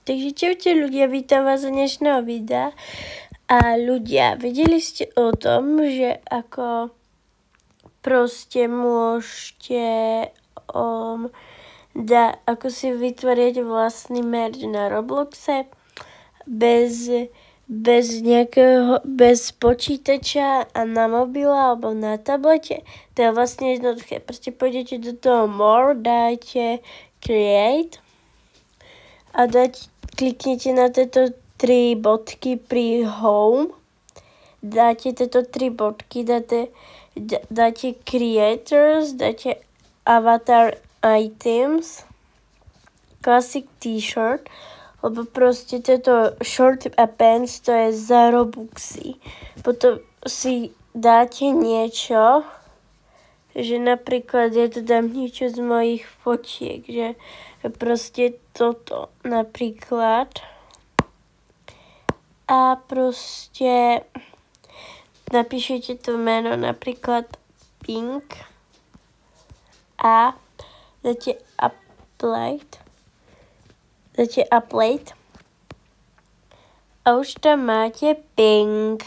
Takže čaute ľudia, vítam vás z dnešného videa. A ľudia, vedeli ste o tom, že ako proste môžete ako si vytvoriť vlastný merch na Robloxe bez počítača a na mobile alebo na tablete. To je vlastne jednoduché. Proste pôjdete do toho More, dáte Create a kliknete na tieto 3 bodky pri Home. Dáte tieto 3 bodky, dáte Creators, dáte Avatar Items, Classic T-shirt, lebo proste tieto short a pants to je za Robuxy. Potom si dáte niečo, že napríklad ja tu dám niečo z mojich fotiek, že proste toto napríklad. A proste napíšete to meno napríklad Pink a dáte upload a už tam máte Pink.